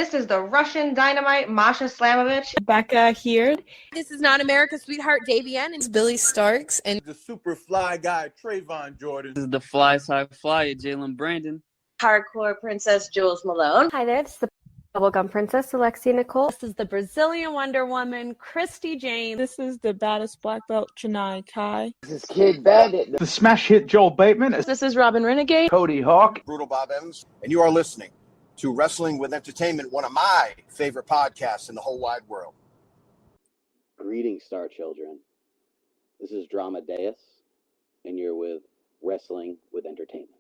This is the Russian Dynamite, Masha Slamovich. Becca here. This is not America's Sweetheart, Davian. And It's Billy Starks. And the super fly guy, Trayvon Jordan. This is the fly side flyer, Jalen Brandon. Hardcore Princess, Jules Malone. Hi there, this is the Bubblegum Princess, Alexia Nicole. This is the Brazilian Wonder Woman, Christy Jane. This is the baddest black belt, Chennai Kai. This is Kid Bandit. The smash hit Joel Bateman. This is Robin Renegade. Cody Hawk. Brutal Bob Evans. And you are listening to Wrestling with Entertainment, one of my favorite podcasts in the whole wide world. Greetings, Star Children. This is Dramadaus, and you're with Wrestling with Entertainment.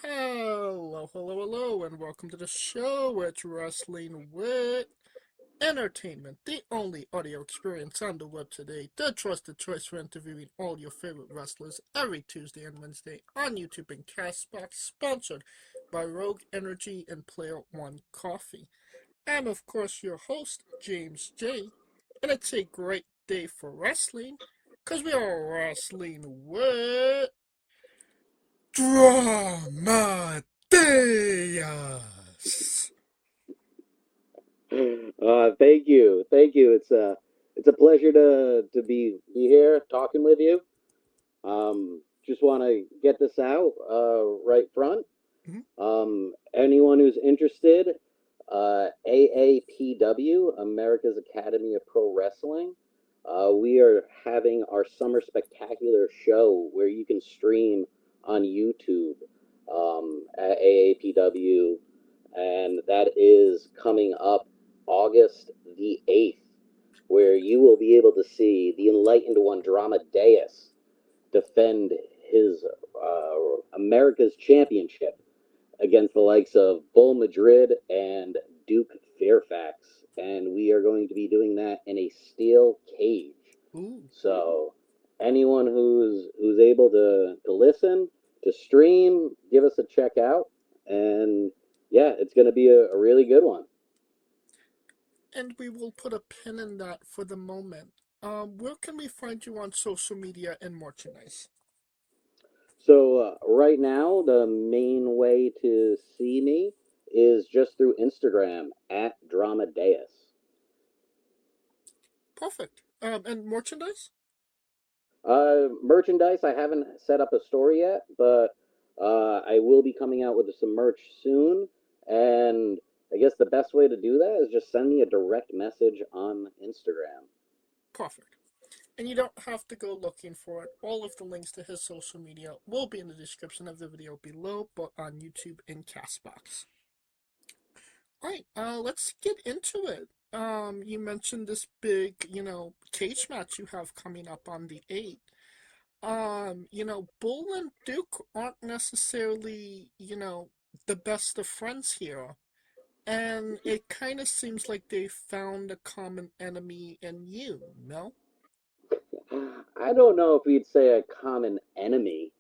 Hello, and welcome to the show. It's Wrestling with Entertainment, the only audio experience on the web today, the trusted choice for interviewing all your favorite wrestlers every Tuesday and Wednesday on YouTube and Castbox, sponsored by Rogue Energy and Player One Coffee. I'm, of course, your host, James J., and it's a great day for wrestling, because we are wrestling with Dramadaus. Thank you. It's a pleasure to be here talking with you. Just want to get this out right front. Anyone who's interested, AAPW Americas Academy of Pro Wrestling. We are having our Summer Spectacular show where you can stream on YouTube at AAPW, and that is coming up August the 8th, where you will be able to see the Enlightened One Dramadaus defend his America's Championship against the likes of Bull Madrid and Duke Fairfax, and we are going to be doing that in a steel cage. Ooh. So anyone who's able to listen, to stream, give us a check out, and yeah, it's going to be a really good one. And we will put a pin in that for the moment. Where can we find you on social media and merchandise? So right now, the main way to see me is just through Instagram at Dramadaus. Perfect. And merchandise? Merchandise, I haven't set up a store yet, but I will be coming out with some merch soon, and I guess the best way to do that is just send me a direct message on Instagram. Perfect. And you don't have to go looking for it. All of the links to his social media will be in the description of the video below, but on YouTube and Castbox. Alright, let's get into it. You mentioned this big, cage match you have coming up on the 8th. Bull and Duke aren't necessarily, the best of friends here. And it kind of seems like they found a common enemy in you, no? I don't know if we'd say a common enemy.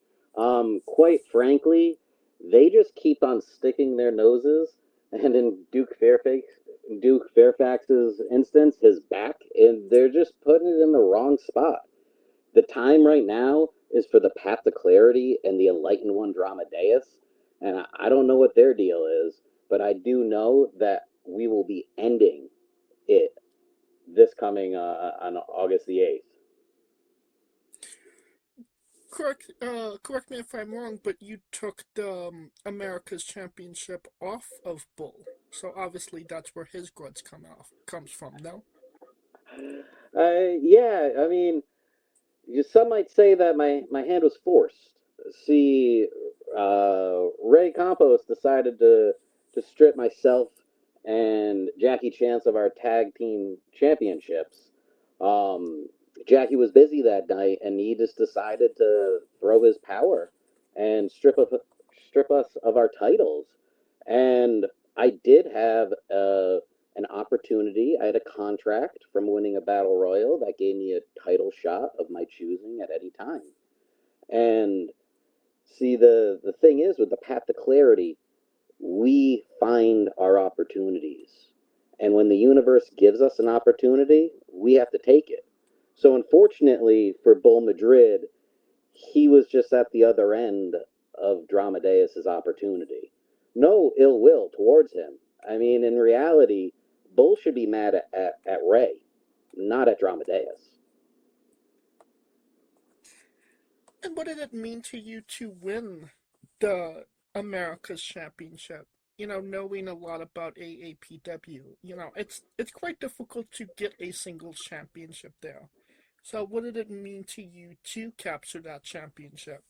Quite frankly, they just keep on sticking their noses, and in Duke Fairfax's instance, his back, and they're just putting it in the wrong spot. The time right now is for the Path to Clarity and the Enlightened One Dramadaus, and I don't know what their deal is, but I do know that we will be ending it this coming on August the 8th. Correct me if I'm wrong, but you took the America's Championship off of Bull, so obviously that's where his grudge comes from, no? Yeah, I mean, some might say that my hand was forced. See, Ray Campos decided to strip myself and Jackie Chance of our tag team championships. Jackie was busy that night, and he just decided to throw his power and strip us of our titles. And I did have an opportunity. I had a contract from winning a battle royal that gave me a title shot of my choosing at any time. And see, the thing is, with the Path to Clarity, we find our opportunities. And when the universe gives us an opportunity, we have to take it. So unfortunately for Bull Madrid, he was just at the other end of Dramadaus' opportunity. no ill will towards him. I mean, in reality, Bull should be mad at Ray, not at Dramadaus. And what did it mean to you to win the Americas Championship? You know, knowing a lot about AAPW, you know, it's quite difficult to get a singles championship there. So what did it mean to you to capture that championship?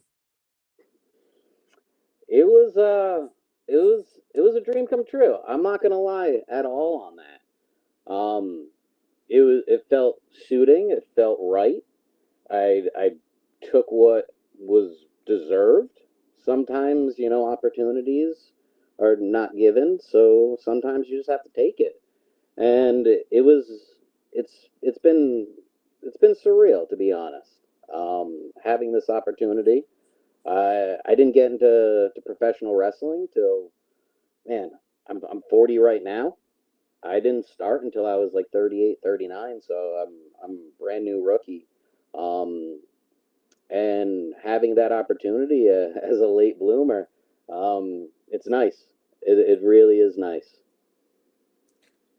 It was it was a dream come true. I'm not gonna lie at all on that. It felt suiting. It felt right. I took what was deserved. Sometimes, you know, opportunities are not given, so sometimes you just have to take it. And it's been it's been surreal, to be honest. Having this opportunity. I didn't get into professional wrestling till, man, I'm 40 right now. I didn't start until I was like 38, 39, so I'm brand new rookie. Um, and having that opportunity as a late bloomer, it's nice. It really is nice.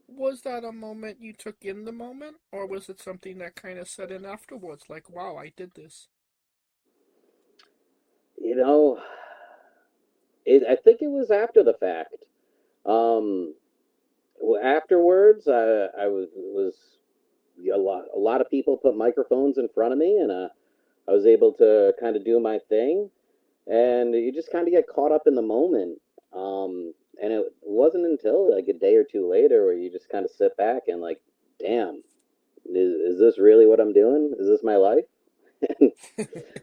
Was that a moment you took in the moment, or was it something that kind of set in afterwards, like, wow, I did this? You know, I think it was after the fact. Um, Afterwards, I was a lot of people put microphones in front of me, and I was able to kind of do my thing, and you just kind of get caught up in the moment. And it wasn't until like a day or two later where you just kind of sit back and like, damn, is this really what I'm doing? Is this my life?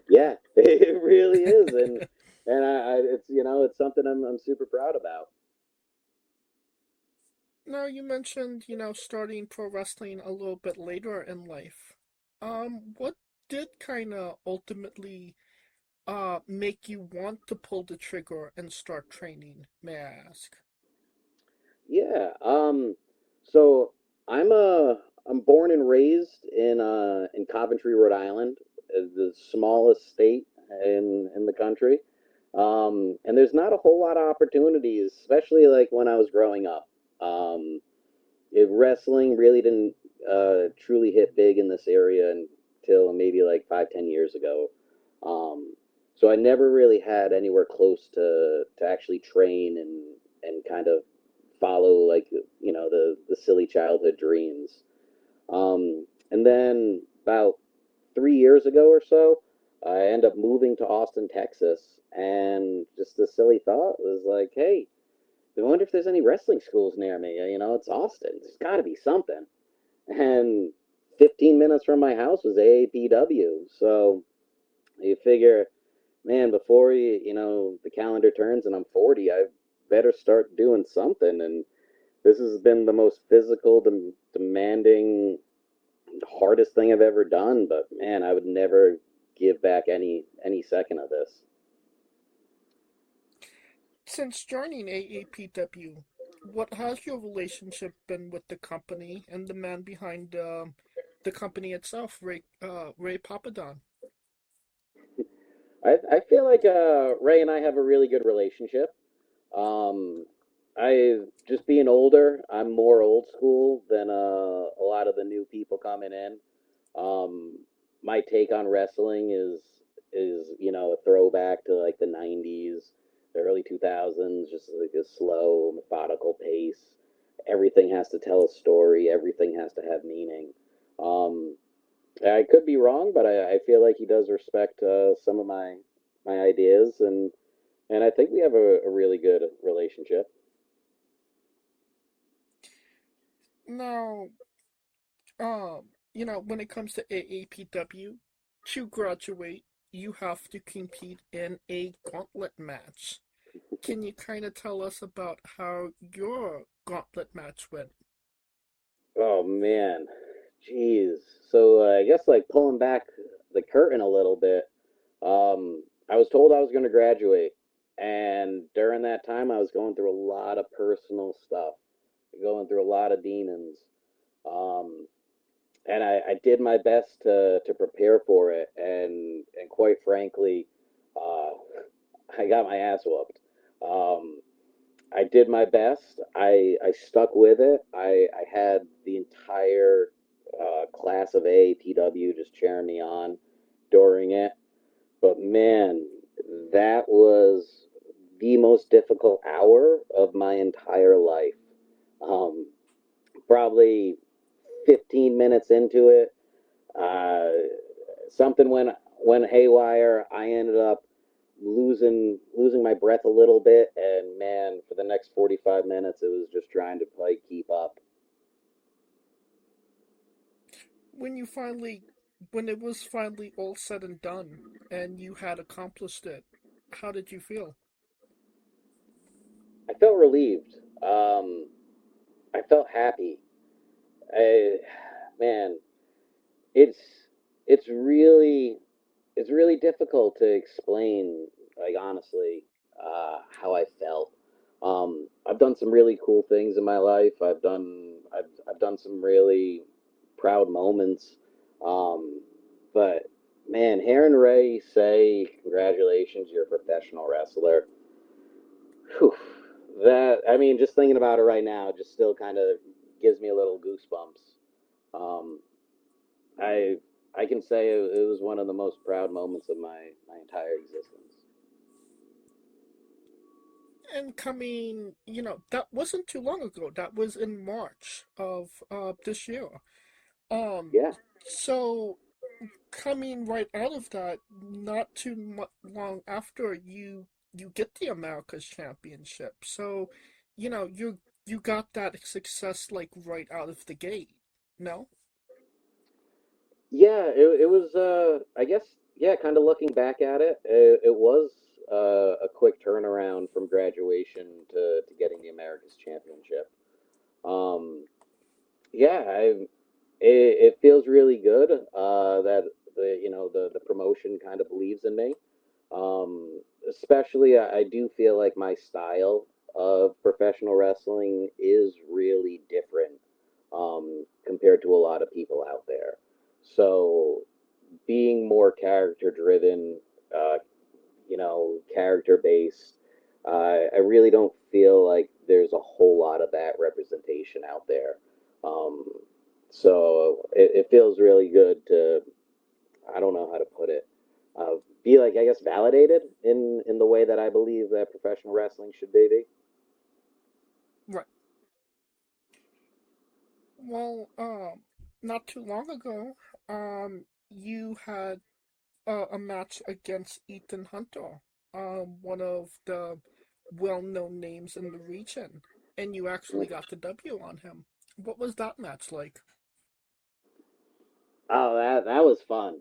Yeah, it really is, and it's, you know, it's something I'm super proud about. Now, you mentioned, you know, starting pro wrestling a little bit later in life. What did kind of ultimately make you want to pull the trigger and start training, may I ask? Yeah. So I'm I'm born and raised in Coventry, Rhode Island, the smallest state in the country. And there's not a whole lot of opportunities, especially like when I was growing up. Wrestling really didn't truly hit big in this area until maybe like 5, 10 years ago. Um, so I never really had anywhere close to actually train and kind of follow, like, you know, the silly childhood dreams. And then about 3 years ago or so, I ended up moving to Austin, Texas, and just the silly thought was like, hey, I wonder if there's any wrestling schools near me. You know, it's Austin. There's got to be something. And 15 minutes from my house was AAPW. So you figure, man, before you know, the calendar turns and I'm 40, I better start doing something. And this has been the most physical, demanding, hardest thing I've ever done. But man, I would never give back any second of this. Since joining AAPW, what has your relationship been with the company and the man behind the company itself, Ray Papadon? I feel like Ray and I have a really good relationship. Um, I just being older, I'm more old school than a lot of the new people coming in. Um, my take on wrestling is, you know, a throwback to like the '90s, the early 2000s, just like a slow, methodical pace. Everything has to tell a story. Everything has to have meaning. Um, I could be wrong, but I feel like he does respect some of my ideas, and I think we have a really good relationship. Now, you know, when it comes to AAPW, to graduate, you have to compete in a gauntlet match. Can you kind of tell us about how your gauntlet match went? Oh man, jeez. So I guess like pulling back the curtain a little bit. I was told I was going to graduate, and during that time, I was going through a lot of personal stuff, going through a lot of demons. Um, and I did my best to prepare for it, and quite frankly, uh, I got my ass whooped. Um, I did my best. I stuck with it. I had the entire class of AAPW just cheering me on during it. But man, that was the most difficult hour of my entire life. Um, Probably 15 minutes into it, something went haywire. I ended up losing my breath a little bit, and man, for the next 45 minutes, it was just trying to keep up. When it was finally all said and done, and you had accomplished it, how did you feel? I felt relieved. I felt happy. I, man, it's it's really it's really difficult to explain, like honestly, how I felt. I've done some really cool things in my life. I've done some really proud moments. Um, but man, hearing Ray say, "Congratulations, you're a professional wrestler." Whew, that I mean, just thinking about it right now, just still kind of gives me a little goosebumps. Um, I I can say it was one of the most proud moments of my entire existence. And coming, that wasn't too long ago. That was in March of this year. Um, Yeah. so coming right out of that, not too long after you get the Americas Championship. So, you got that success like right out of the gate. No? Yeah, it was I guess yeah, kind of looking back at it, it was a quick turnaround from graduation to getting the Americas Championship. Um yeah, it feels really good that the promotion kind of believes in me. Especially, I do feel like my style of professional wrestling is really different compared to a lot of people out there. So, being more character driven, character based, I really don't feel like there's a whole lot of that representation out there. Um, so it feels really good to, I don't know how to put it, be like, I guess, validated in the way that I believe that professional wrestling should be. Right. Well, not too long ago, you had a match against Ethan Hunter, one of the well-known names in the region, and you actually got the W on him. What was that match like? Oh, that was fun.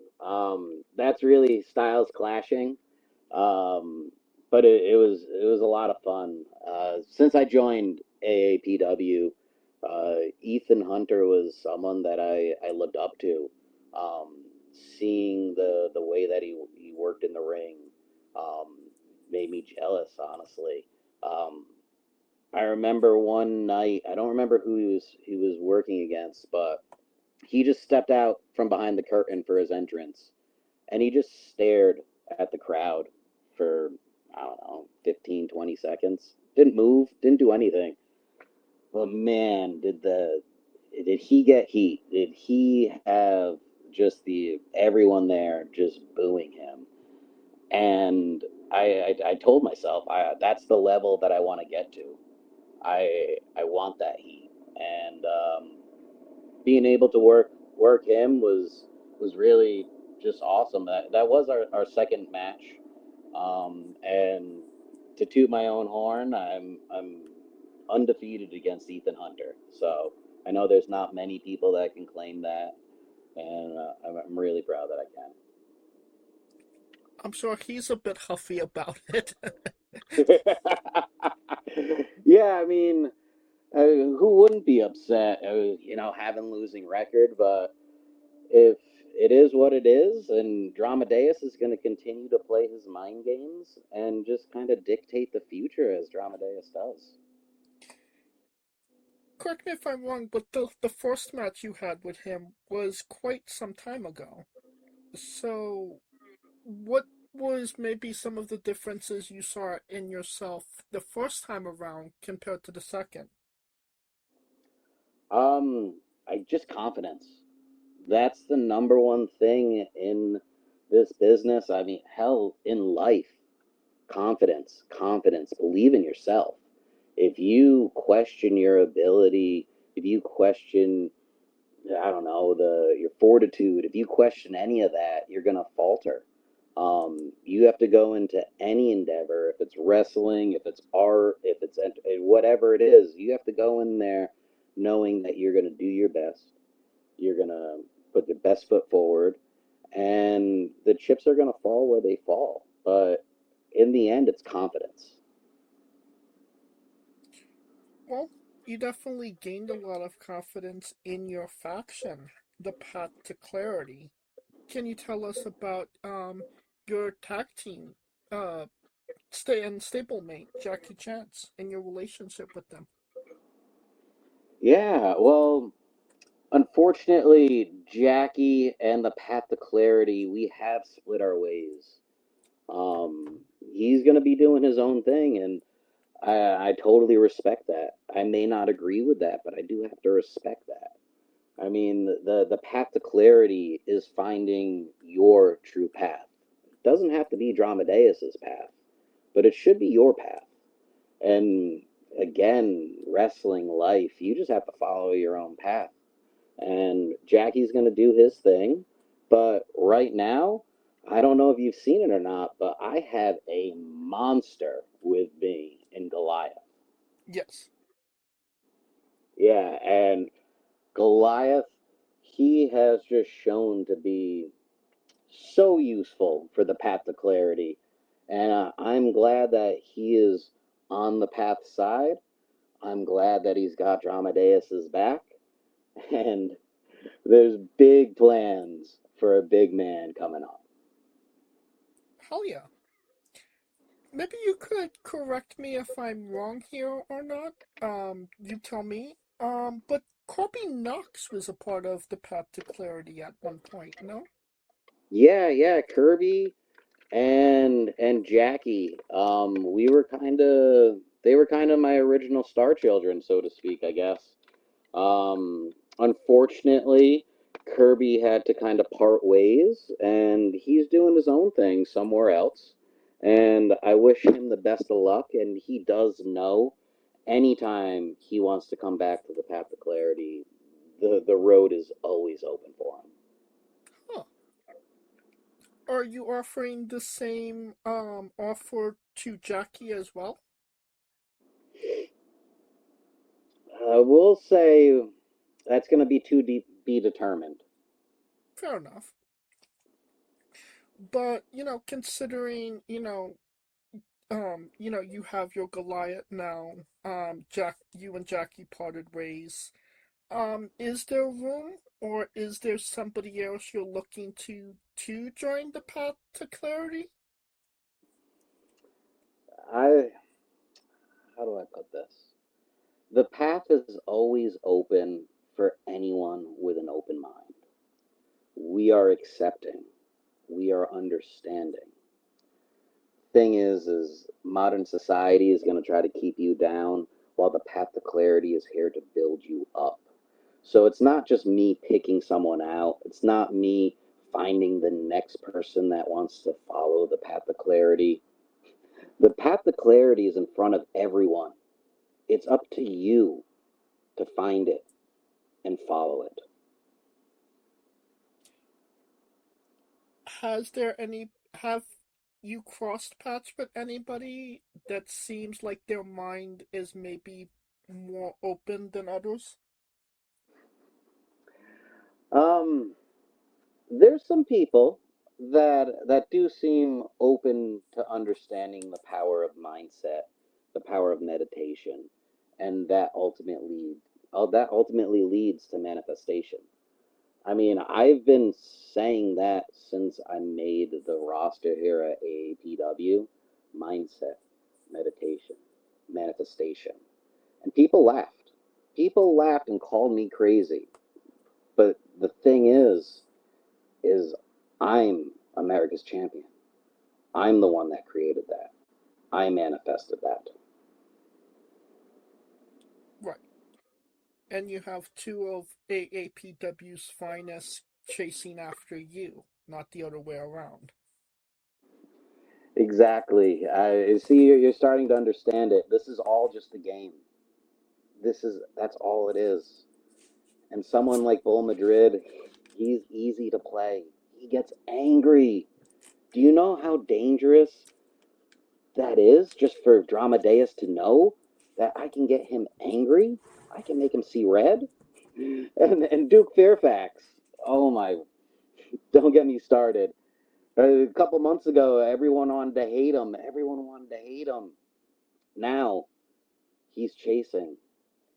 That's really styles clashing, but it was a lot of fun. Since I joined AAPW, Ethan Hunter was someone that I looked up to. Um, Seeing the way that he worked in the ring, um, made me jealous, honestly. Um, I remember one night, I don't remember who he was working against, but he just stepped out from behind the curtain for his entrance, and he just stared at the crowd for, I don't know, 15, 20 seconds. Didn't move, didn't do anything. But man, did he get heat? Did he have just the everyone there just booing him? And I told myself, that's the level that I want to get to. I want that heat, and being able to work him was really just awesome. That was our second match, and to toot my own horn, I'm undefeated against Ethan Hunter. So I know there's not many people that can claim that, and I'm really proud that I I'm sure he's a bit huffy about it. can. Yeah, I mean, who wouldn't be upset? Having losing record, but if it is what it is, and Dramadaus is going to continue to play his mind games and just kind of dictate the future as Dramadaus does. Correct me if I'm wrong, but the first match you had with him was quite some time ago. So, what was maybe some of the differences you saw in yourself the first time around compared to the second? Just confidence. That's the number one thing in this business. I mean, hell, in life. Confidence, confidence, believe in yourself. If you question your ability, if you question, I don't know, your fortitude, if you question any of that, you're gonna falter. You have to go into any endeavor, if it's wrestling, if it's art, if it's whatever it is, you have to go in there knowing that you're gonna do your best. You're gonna put your best foot forward, and the chips are gonna fall where they fall. But in the end, it's confidence. Well, you definitely gained a lot of confidence in your faction, the Path to Clarity. Can you tell us about your tag team, stablemate, Jackie Chance, and your relationship with them? Yeah, well, unfortunately, Jackie and the Path to Clarity, we have split our ways. He's going to be doing his own thing, and I totally respect that. I may not agree with that, but I do have to respect that. I mean, the Path to Clarity is finding your true path. It doesn't have to be Dramadeus's path, but it should be your path. And again, wrestling life, you just have to follow your own path. And Jackie's going to do his thing. But right now, I don't know if you've seen it or not, but I have a monster with me in Goliath. Yes. Yeah, and Goliath, he has just shown to be so useful for the Path to Clarity. And I'm glad that he is on the path side. I'm glad that he's got Dramadeus's back. And there's big plans for a big man coming up. Hell yeah. Maybe you could correct me if I'm wrong here or not. You tell me. But Corby Knox was a part of the Path to Clarity at one point, no? Yeah, Kirby and Jackie. We were kind of they were kind of my original star children, so to speak, I guess. Unfortunately, Kirby had to kind of part ways, and he's doing his own thing somewhere else. And I wish him the best of luck, and he does know anytime he wants to come back to the Path to Clarity, the road is always open for him. Huh. Are you offering the same offer to Jackie as well? We'll say that's going to be to be determined. Fair enough. But, considering, you have your Goliath now, you and Jackie parted ways. Is there room, or is there somebody else you're looking to join the Path to Clarity? How do I put this? The path is always open for anyone with an open mind. We are accepting. We are understanding. Thing is modern society is going to try to keep you down while the Path to Clarity is here to build you up. So it's not just me picking someone out. It's not me finding the next person that wants to follow the Path to Clarity. The Path to Clarity is in front of everyone. It's up to you to find it and follow it. Have you crossed paths with anybody that seems like their mind is maybe more open than others? There's some people that do seem open to understanding the power of mindset, the power of meditation, and that ultimately leads to manifestation. I mean, I've been saying that since I made the roster here at AAPW. Mindset, meditation, manifestation. And people laughed. People laughed and called me crazy. But the thing is I'm America's champion. I'm the one that created that. I manifested that. Right. And you have two of AAPW's finest chasing after you, not the other way around. Exactly. See, you're starting to understand it. This is all just a game. That's all it is. And someone like Bull Madrid, he's easy to play. He gets angry. Do you know how dangerous that is just for Dramadaus to know that I can get him angry? I can make him see red? And Duke Fairfax, oh my, don't get me started. A couple months ago, everyone wanted to hate him. Everyone wanted to hate him. Now, he's chasing.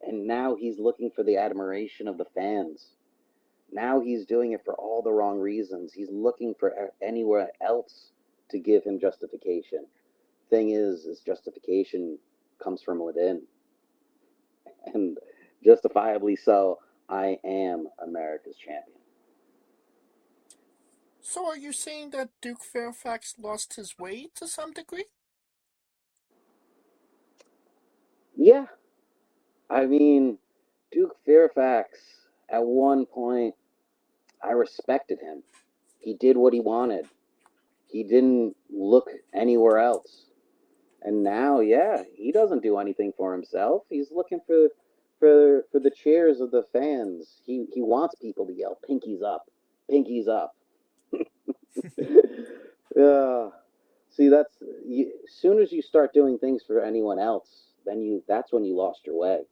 And now he's looking for the admiration of the fans. Now he's doing it for all the wrong reasons. He's looking for anywhere else to give him justification. Thing is justification comes from within. And justifiably so, I am America's champion. So are you saying that Duke Fairfax lost his way to some degree? Yeah. I mean, Duke Fairfax, at one point, I respected him. He did what he wanted. He didn't look anywhere else. And now, yeah, he doesn't do anything for himself. He's looking for the cheers of the fans. He wants people to yell, "Pinkies up, pinkies up." See, that's as soon as you start doing things for anyone else, that's when you lost your way.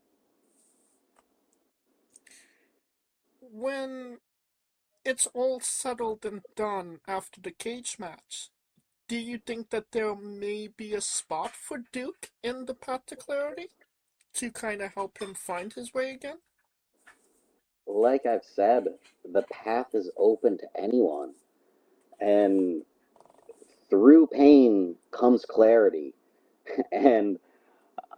When it's all settled and done after the cage match, do you think that there may be a spot for Duke in the path to clarity to kind of help him find his way again? Like I've said, the path is open to anyone. And through pain comes clarity. And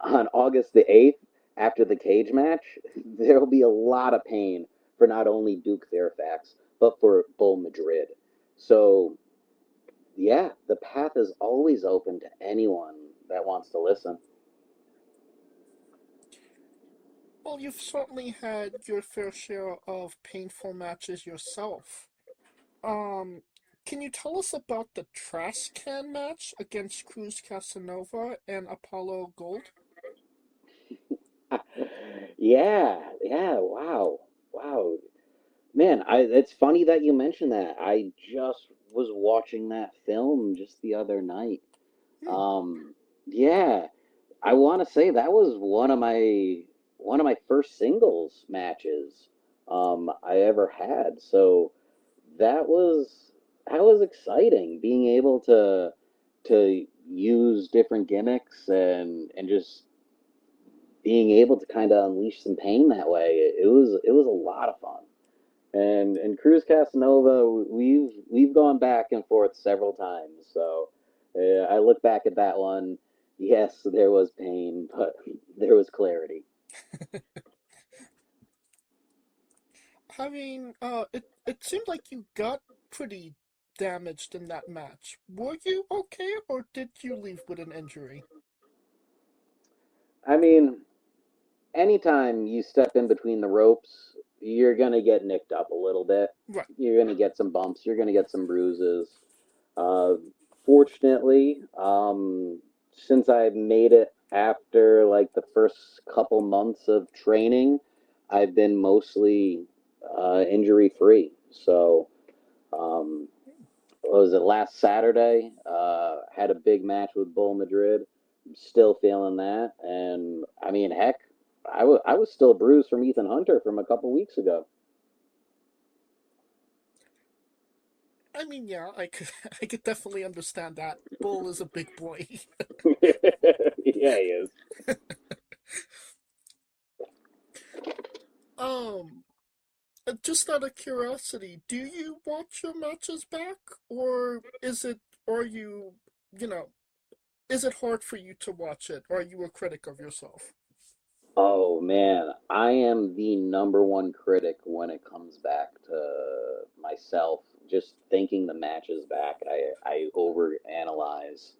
on August the 8th, after the cage match, there will be a lot of pain for not only Duke Fairfax, but for Bull Madrid. So, yeah, the path is always open to anyone that wants to listen. Well, you've certainly had your fair share of painful matches yourself. Can you tell us about the trash can match against Cruz Casanova and Apollo Gold? Yeah, wow. Man, it's funny that you mentioned that. I just was watching that film just the other night. Yeah, I want to say that was one of my first singles matches I ever had. So that was exciting, being able to use different gimmicks and just being able to kind of unleash some pain that way. It was a lot of fun. And Cruz Casanova, we've gone back and forth several times. So I look back at that one. Yes, there was pain, but there was clarity. I mean, it seemed like you got pretty damaged in that match. Were you okay, or did you leave with an injury? I mean, anytime you step in between the ropes, you're gonna get nicked up a little bit. Right. You're gonna get some bumps. You're gonna get some bruises. Uh, Fortunately, since I've made it after like the first couple months of training, I've been mostly injury free. So, what was it last Saturday? Had a big match with Bull Madrid. I'm still feeling that, and I mean, heck, I was still bruised from Ethan Hunter from a couple weeks ago. I mean, yeah, I could, I could definitely understand that. Bull is a big boy. Yeah, he is. Um, just out of curiosity, do you watch your matches back, or are you, you know, is it hard for you to watch it? Or are you a critic of yourself? Oh man, I am the number one critic when it comes back to myself just thinking the matches back. I overanalyze.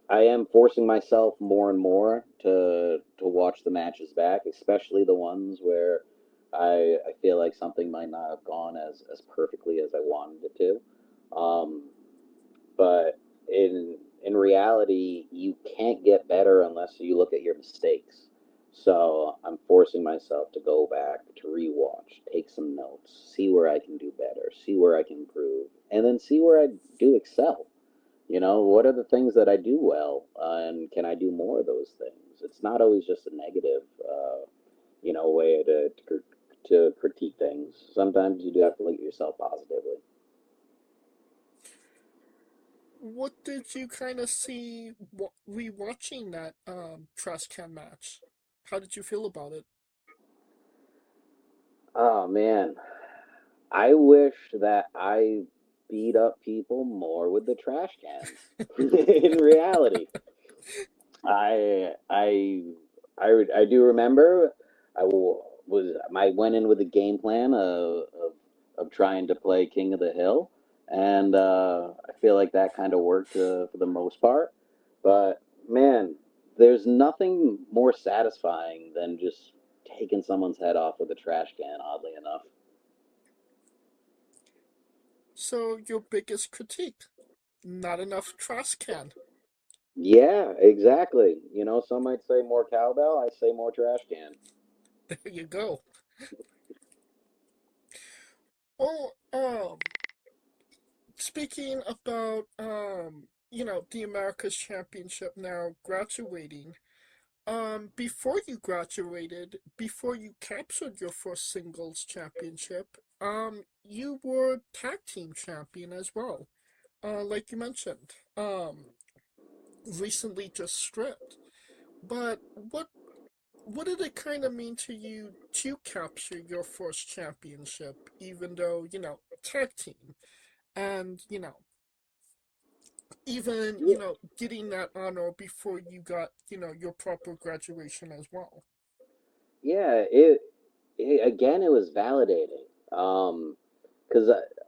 I am forcing myself more and more to watch the matches back, especially the ones where I feel like something might not have gone as perfectly as I wanted it to. But in reality, you can't get better unless you look at your mistakes. So I'm forcing myself to go back, to rewatch, take some notes, see where I can do better, see where I can improve, and then see where I do excel. What are the things that I do well, and can I do more of those things? It's not always just a negative, way to critique things. Sometimes you do have to look at yourself positively. What did you kind of see rewatching that trash can match? How did you feel about it? Oh man, I wish that I beat up people more with the trash cans. In reality, I do remember I went in with a game plan of trying to play King of the Hill, and I feel like that kind of worked for the most part. But man, there's nothing more satisfying than just taking someone's head off with a trash can. Oddly enough. So your biggest critique? Not enough trash can. Yeah, exactly. Some might say more cowbell. I say more trash can. There you go. Oh, speaking about the Americas Championship now graduating. Before you graduated, before you captured your first singles championship, you were tag team champion as well. Like you mentioned, recently just stripped. But what did it kind of mean to you to capture your first championship, even though, tag team, and, even, getting that honor before you got, your proper graduation as well? Yeah, it was validating. Because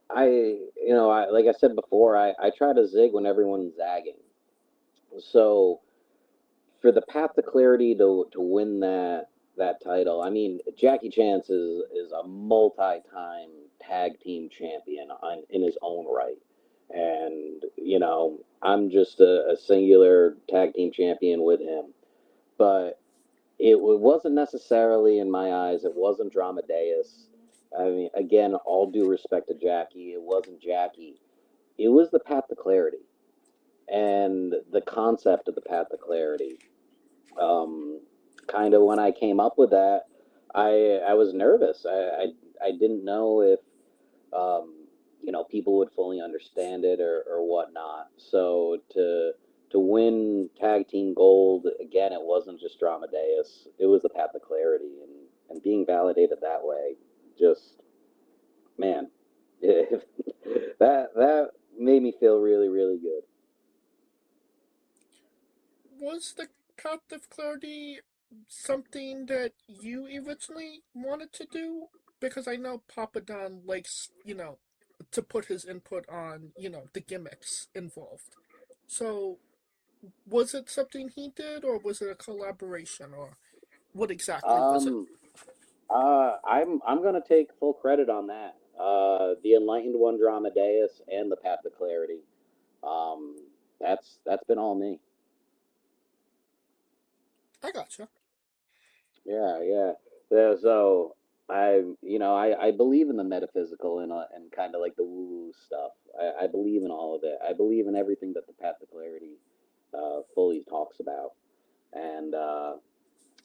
like I said before, I try to zig when everyone's zagging. So for the path to clarity to win that title, I mean, Jackie Chance is a multi-time tag team champion in his own right, and I'm just a singular tag team champion with him, but it wasn't necessarily, in my eyes, it wasn't Dramadaus. I mean, again, all due respect to Jackie, it wasn't Jackie. It was the path to clarity and the concept of the path to clarity. Um, Kind of when I came up with that, I was nervous. I didn't know if people would fully understand it or whatnot. So to win tag team gold again, it wasn't just Dramadaus. It was the path to clarity, and being validated that way, just man, that made me feel really really good. Was the path of clarity something that you originally wanted to do? Because I know Papa Don likes, to put his input on, the gimmicks involved. So, was it something he did, or was it a collaboration, or what exactly was it? Um, I'm gonna take full credit on that. The Enlightened One, Dramadaus, and the Path to Clarity. Um, that's been all me. I gotcha. Yeah, yeah. So I believe in the metaphysical and kind of like the woo woo stuff. I believe in all of it. I believe in everything that the Path to Clarity fully talks about. And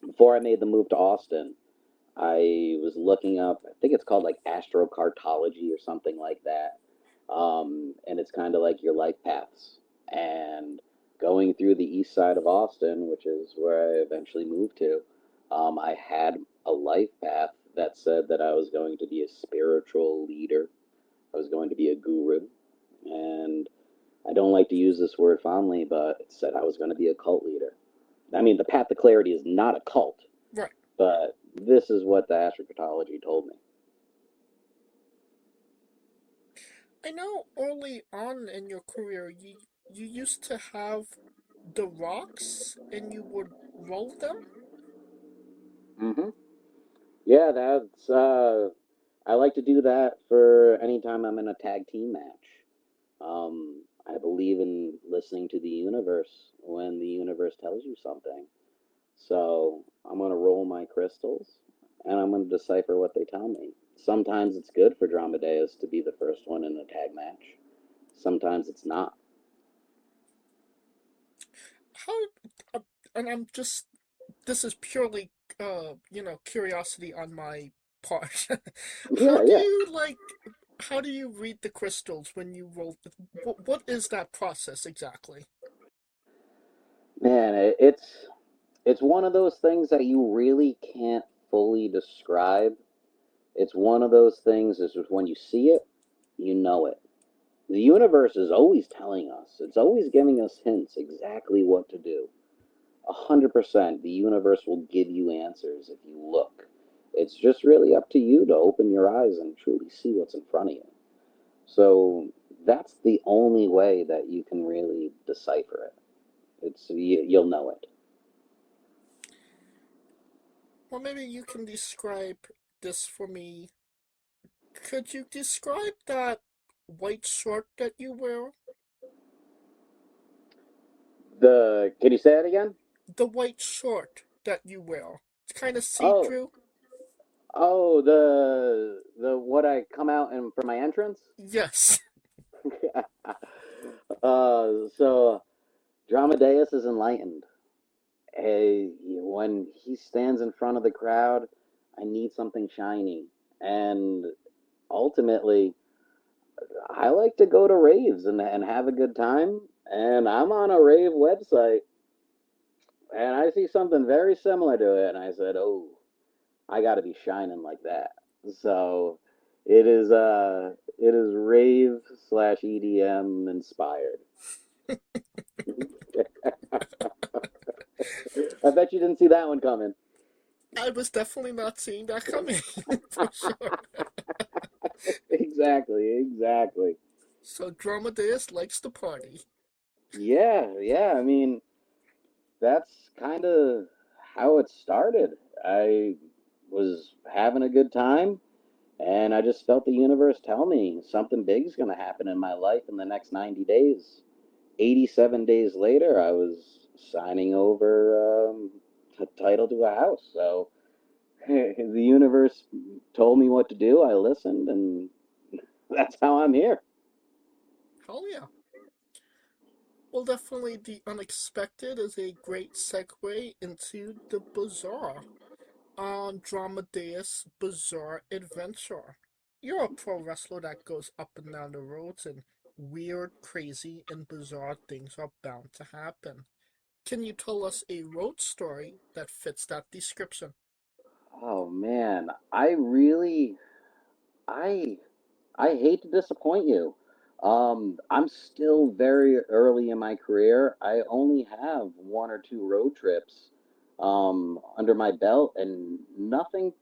before I made the move to Austin, I was looking up, I think it's called like astrocartology or something like that. And it's kind of like your life paths. And going through the east side of Austin, which is where I eventually moved to, I had a life path that said that I was going to be a spiritual leader. I was going to be a guru. And I don't like to use this word fondly, but it said I was going to be a cult leader. I mean, the path to clarity is not a cult, Right. but this is what the astrocartology told me. I know early on in your career, you used to have the rocks and you would roll them. Mm-hmm. Yeah, that's I like to do that for any time I'm in a tag team match. I believe in listening to the universe when the universe tells you something. So I'm gonna roll my crystals and I'm gonna decipher what they tell me. Sometimes it's good for Dramadaus to be the first one in a tag match. Sometimes it's not. How, and I'm just, this is purely, curiosity on my part. Yeah, yeah. How do you read the crystals when you roll? What is that process exactly? Man, it's one of those things that you really can't fully describe. It's one of those things is when you see it, you know it. The universe is always telling us. It's always giving us hints exactly what to do. 100%, the universe will give you answers if you look. It's just really up to you to open your eyes and truly see what's in front of you. So that's the only way that you can really decipher it. You'll know it. Well, maybe you can describe this for me. Could you describe that white shirt that you wear? Can you say it again? The white shirt that you wear. It's kind of Oh, see-through. oh, the what I come out in for my entrance? Yes. So Dramadeus is enlightened. When he stands in front of the crowd, I need something shiny. And ultimately, I like to go to raves and have a good time. And I'm on a rave website and I see something very similar to it. And I said, oh, I got to be shining like that. So it is rave slash EDM inspired. I bet you didn't see that one coming. I was definitely not seeing that coming, for sure. Exactly. So Dramadeus likes to party. Yeah. I mean, that's kind of how it started. I was having a good time, and I just felt the universe tell me something big's going to happen in my life in the next 90 days. 87 days later, I was signing over a title to a house. So the universe told me what to do. I listened, and that's how I'm here. Hell yeah. Well, definitely the unexpected is a great segue into the bizarre on Dramadeus Bizarre Adventure. You're a pro wrestler that goes up and down the roads, and weird, crazy, and bizarre things are bound to happen. Can you tell us a road story that fits that description? Oh man, I I hate to disappoint you. I'm still very early in my career. I only have one or two road trips under my belt, and nothing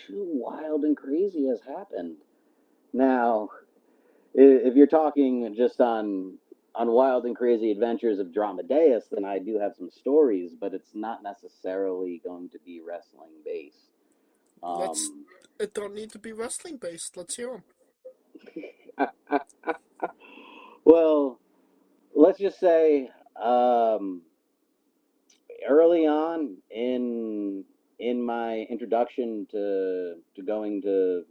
too wild and crazy has happened. Now, if you're talking just on wild and crazy adventures of Dramadeus, then I do have some stories, but it's not necessarily going to be wrestling based. Let's. Um, It don't need to be wrestling based. Let's hear them. well, let's just say um, early on in my introduction to going to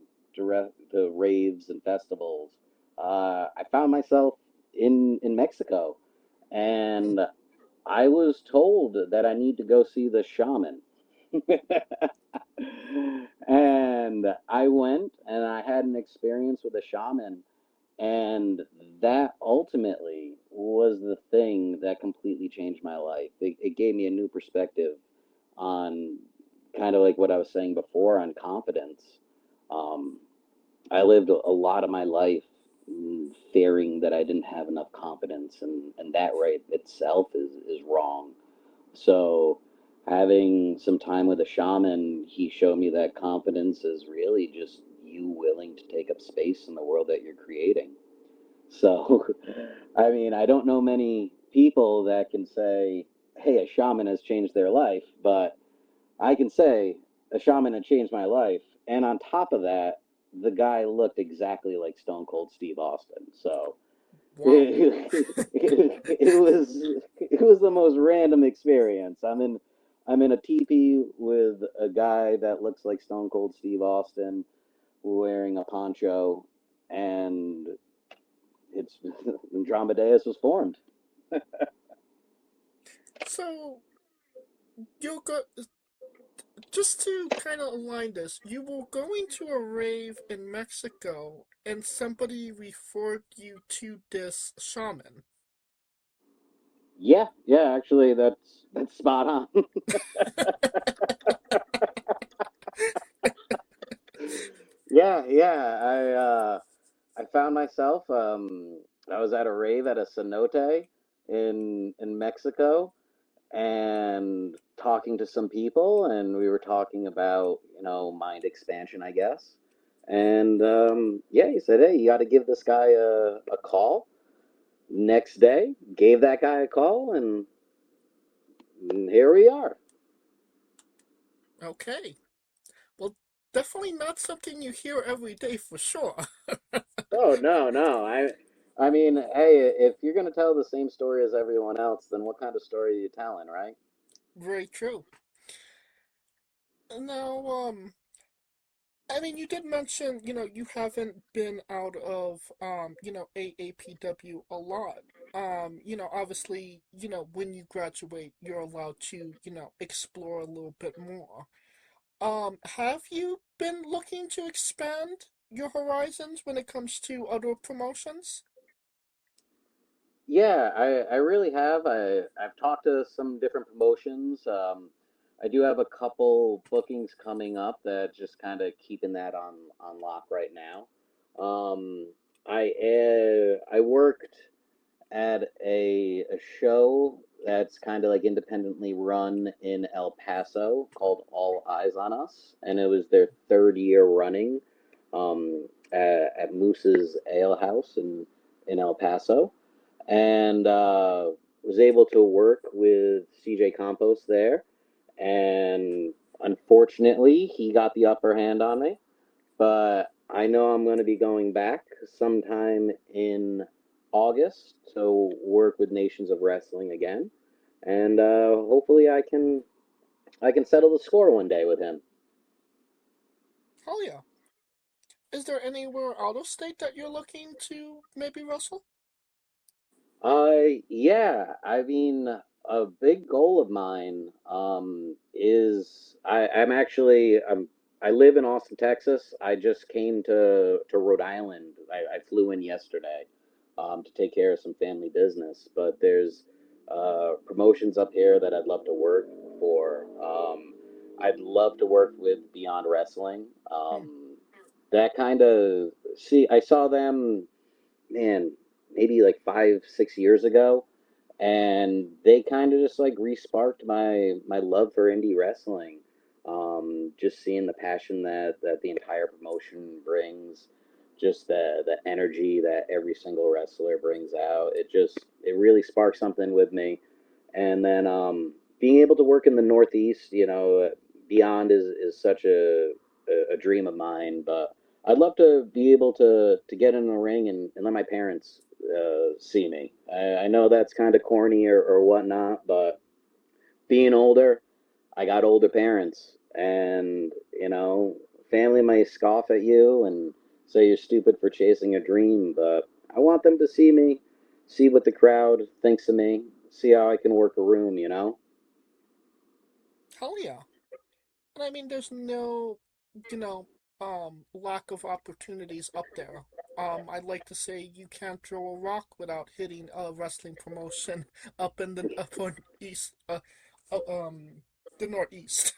raves and festivals, I found myself in Mexico, and I was told that I need to go see the shaman. And I went and I had an experience with a shaman, and that ultimately was the thing that completely changed my life. It gave me a new perspective on kind of like what I was saying before on confidence. Um, I lived a lot of my life fearing that I didn't have enough confidence, and that right itself is wrong. So, having some time with a shaman, he showed me that confidence is really just you willing to take up space in the world that you're creating. So, I mean, I don't know many people that can say, hey, a shaman has changed their life, but I can say a shaman had changed my life. And on top of that, the guy looked exactly like Stone Cold Steve Austin. So Wow. it was the most random experience. I'm in a teepee with a guy that looks like Stone Cold Steve Austin wearing a poncho, and it's Dramadaus was formed. So, you got just to kind of align this, you were going to a rave in Mexico, and somebody referred you to this shaman. Yeah, actually, that's spot on. Yeah. I found myself. I was at a rave at a cenote in Mexico, and talking to some people, and we were talking about mind expansion, I guess. And yeah, he said, "Hey, you got to give this guy a call." Next day, gave that guy a call, and here we are. Okay. Well, definitely not something you hear every day for sure. Oh, no. I mean, hey, if you're gonna tell the same story as everyone else, then what kind of story are you telling, right? Very true. Now, I mean, you did mention, you haven't been out of, AAPW a lot. Obviously, when you graduate, you're allowed to, explore a little bit more. Have you been looking to expand your horizons when it comes to other promotions? Yeah, I really have. I've talked to some different promotions. I do have a couple bookings coming up that just kind of keeping that on lock right now. I worked at a show that's kind of like independently run in El Paso called All Eyes on Us, and it was their third year running at Moose's Ale House in El Paso, and was able to work with CJ Campos there, and unfortunately he got the upper hand on me, but I know I'm going to be going back sometime in August to work with Nations of Wrestling again, and hopefully I can settle the score one day with him. Oh yeah. Is there anywhere out of state that you're looking to maybe wrestle? Yeah. I mean, a big goal of mine is I live in Austin, Texas. I just came to Rhode Island. I flew in yesterday to take care of some family business, but there's promotions up here that I'd love to work for. I'd love to work with Beyond Wrestling. That kind of see, I saw them, man, maybe like 5, 6 years ago, and they kind of just like resparked my love for indie wrestling. Just seeing the passion that the entire promotion brings, just the energy that every single wrestler brings out. It really sparked something with me. And then being able to work in the Northeast, Beyond is such a dream of mine. But I'd love to be able to get in the ring and let my parents see me. I know that's kind of corny or whatnot, but being older, I got older parents, and family may scoff at you and say you're stupid for chasing a dream, but I want them to see me, see what the crowd thinks of me, see how I can work a room. Hell yeah. And I mean, there's no, you know, lack of opportunities up there. I'd like to say you can't throw a rock without hitting a wrestling promotion up in the upper east, uh, um, the northeast.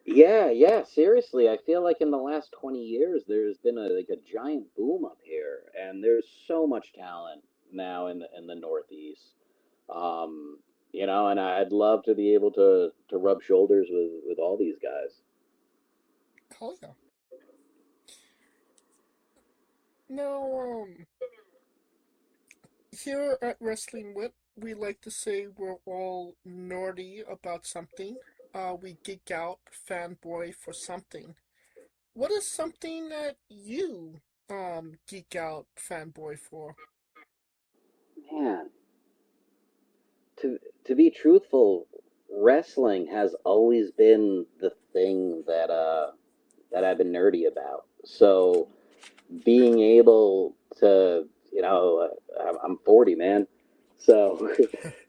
Yeah, seriously. I feel like in the last 20 years there's been a giant boom up here, and there's so much talent now in the Northeast. Um, and I'd love to be able to rub shoulders with all these guys. Hell yeah. Now, Here at Wrestling Wit, we like to say we're all nerdy about something. We geek out, fanboy for something. What is something that you geek out, fanboy for? Man, to be truthful, wrestling has always been the thing that I've been nerdy about. So being able to, I'm 40, man. So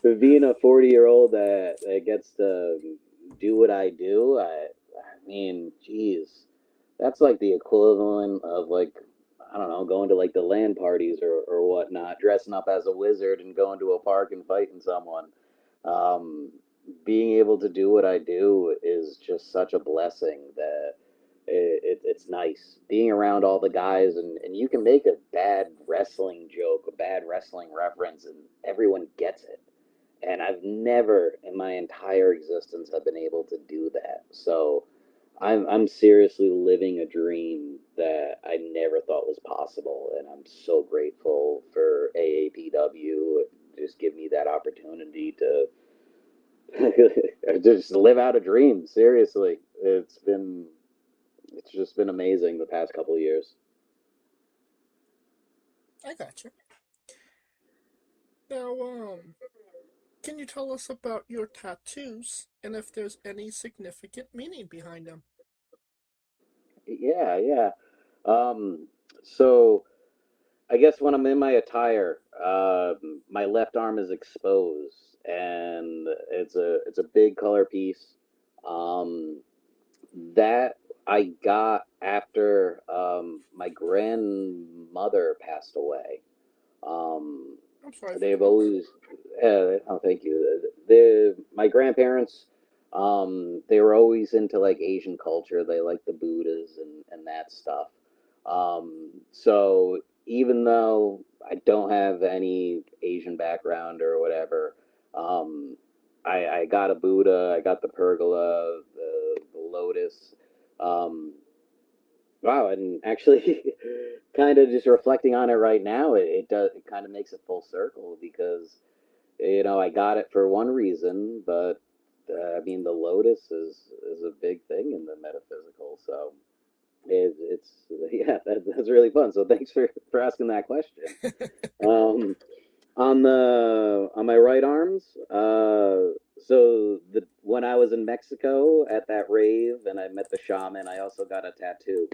being a 40-year-old that gets to do what I do, I mean, geez, that's like the equivalent of like, I don't know, going to like the LAN parties or whatnot, dressing up as a wizard and going to a park and fighting someone. Um, Being able to do what I do is just such a blessing that it's nice being around all the guys, and you can make a bad wrestling joke, a bad wrestling reference, and everyone gets it. And I've never in my entire existence have been able to do that. So I'm seriously living a dream that I never thought was possible, and I'm so grateful for AAPW just give me that opportunity to just live out a dream. Seriously, it's just been amazing the past couple of years. I gotcha. Now, can you tell us about your tattoos and if there's any significant meaning behind them? Yeah. So I guess when I'm in my attire, my left arm is exposed, and it's a big color piece. Um, that I got after my grandmother passed away. Um, I'm sorry for they've that. always, oh, thank you. My grandparents, they were always into like Asian culture. They like the Buddhas and that stuff. So even though I don't have any Asian background or whatever, um, I got a Buddha, I got the pergola, the lotus. Um, Wow, and actually, kind of just reflecting on it right now, it kind of makes it full circle because I got it for one reason, but I mean the lotus is a big thing in the metaphysical, so it's yeah, that's really fun. So thanks for asking that question. Um, on my right arms, so when I was in Mexico at that rave and I met the shaman, I also got a tattoo.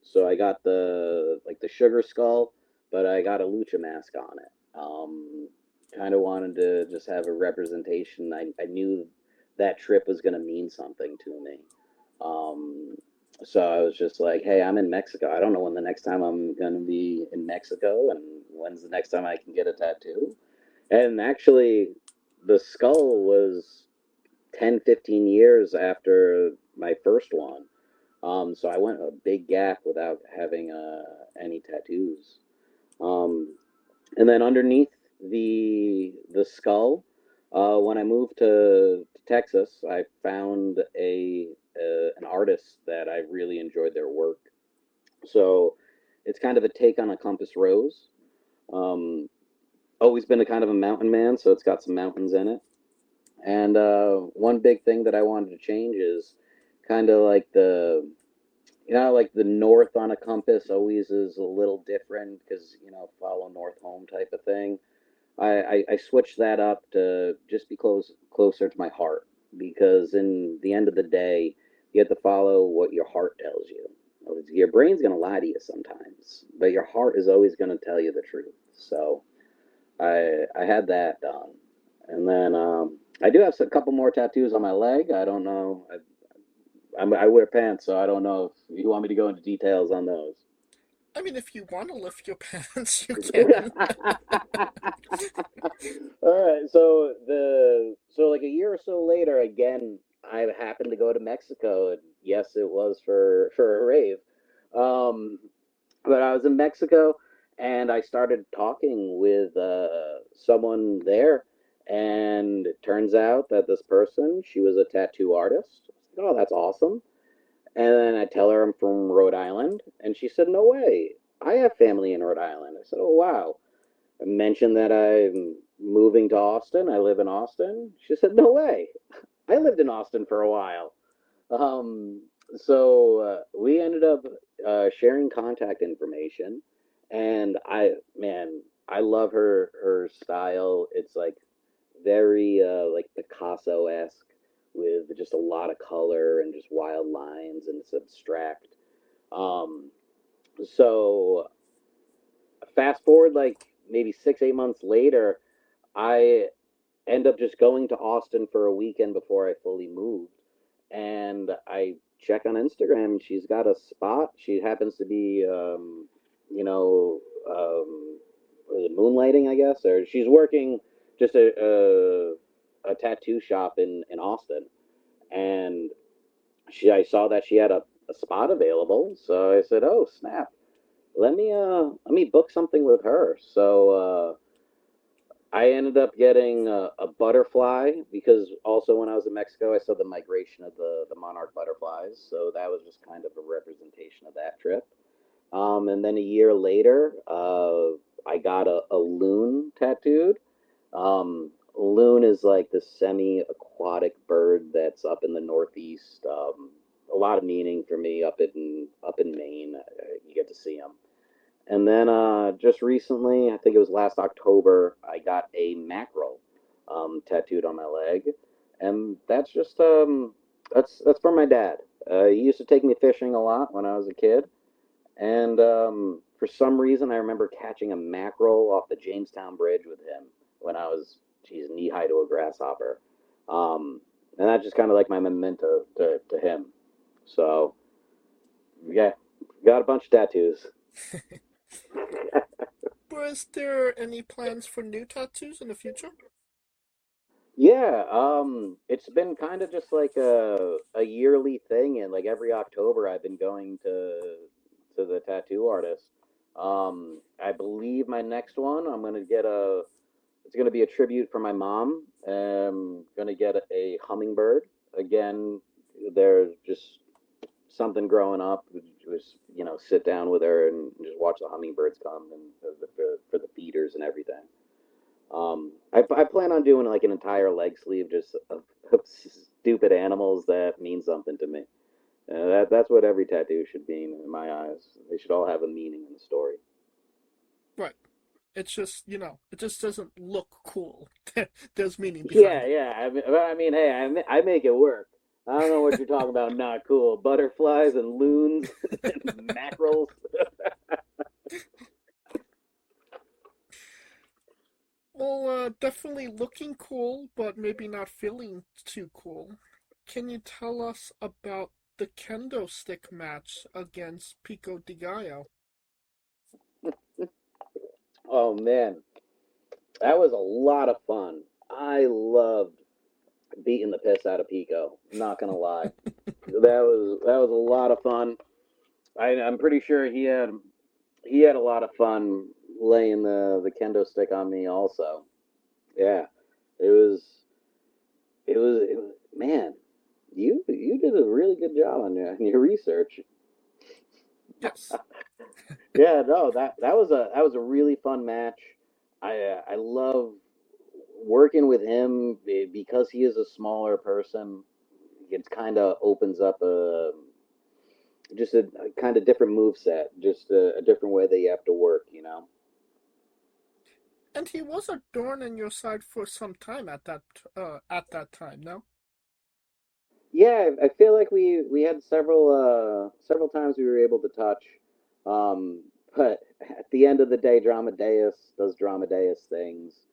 So I got the sugar skull, but I got a lucha mask on it. Kind of wanted to just have a representation. I knew that trip was going to mean something to me. Um, so I was just like, hey, I'm in Mexico. I don't know when the next time I'm going to be in Mexico and when's the next time I can get a tattoo. And actually, the skull was 10, 15 years after my first one. So I went a big gap without having any tattoos. Um, and then underneath the skull, when I moved to Texas, I found an artist that I really enjoyed their work. So it's kind of a take on a compass rose. Um, Always been a kind of a mountain man, so it's got some mountains in it. And one big thing that I wanted to change is kind of like like the north on a compass always is a little different because follow north home type of thing. I switched that up to just be closer to my heart because in the end of the day, you have to follow what your heart tells you. Your brain's gonna lie to you sometimes, but your heart is always gonna tell you the truth. So I had that done, and then I do have a couple more tattoos on my leg. I don't know. I wear pants, so I don't know if you want me to go into details on those. I mean, if you want to lift your pants, you can. All right, so like a year or so later, again, I happened to go to Mexico, and yes, it was for a rave. Um, but I was in Mexico, and I started talking with someone there, and it turns out that this person, she was a tattoo artist. Oh, that's awesome. And then I tell her I'm from Rhode Island, and she said, "No way, I have family in Rhode Island." I said, "Oh wow." mentioned that I'm moving to Austin. I live in Austin. She said, "No way. I lived in Austin for a while." Um, we ended up sharing contact information, and I love her style. It's like very like Picasso-esque with just a lot of color and just wild lines, and it's abstract. Um, so fast forward like maybe 6 8 months later, I end up just going to Austin for a weekend before I fully moved, and I check on Instagram, and she's got a spot. She happens to be, you know, was it moonlighting, I guess, or she's working just a tattoo shop in Austin, and I saw that she had a spot available, so I said, "Oh snap, let me book something with her." I ended up getting a butterfly because also when I was in Mexico, I saw the migration of the monarch butterflies. So that was just kind of a representation of that trip. And then a year later, I got a loon tattooed. Loon is like the semi-aquatic bird that's up in the Northeast. A lot of meaning for me up in Maine. You get to see them. And then just recently, I think it was last October, I got a mackerel tattooed on my leg, and that's just that's for my dad. He used to take me fishing a lot when I was a kid, and for some reason, I remember catching a mackerel off the Jamestown Bridge with him when I was, geez, knee high to a grasshopper, and that's just kind of like my memento to him. So yeah, got a bunch of tattoos. Was there any plans for new tattoos in the future? Yeah, it's been kind of just like a yearly thing, and like every October, I've been going to the tattoo artist. I believe my next one, I'm gonna get a. It's gonna be a tribute for my mom. Gonna get a hummingbird again. There's just something growing up. Was sit down with her and just watch the hummingbirds come and for the feeders and everything. I plan on doing like an entire leg sleeve just of stupid animals that mean something to me. That's what every tattoo should mean in my eyes. They should all have a meaning and a story. Right. It's just, it just doesn't look cool. There's meaning behind Yeah, it. yeah. I mean, hey, I make it work. I don't know what you're talking about. Not cool. Butterflies and loons and mackerels. Well, definitely looking cool, but maybe not feeling too cool. Can you tell us about the kendo stick match against Pico de Gallo? Oh man, that was a lot of fun. I loved beating the piss out of Pico. Not gonna lie, that was a lot of fun. I'm pretty sure he had a lot of fun laying the kendo stick on me also. Yeah, it was it was man. You did a really good job on your research. Yes. Yeah, no, that was a really fun match. I love working with him because he is a smaller person. It kind of opens up just a kind of different move set, just a different way that you have to work. And he was a thorn in your side for some time at that time, no? Yeah, I feel like we had several times we were able to touch, but at the end of the day, Dramadeus does Dramadeus things,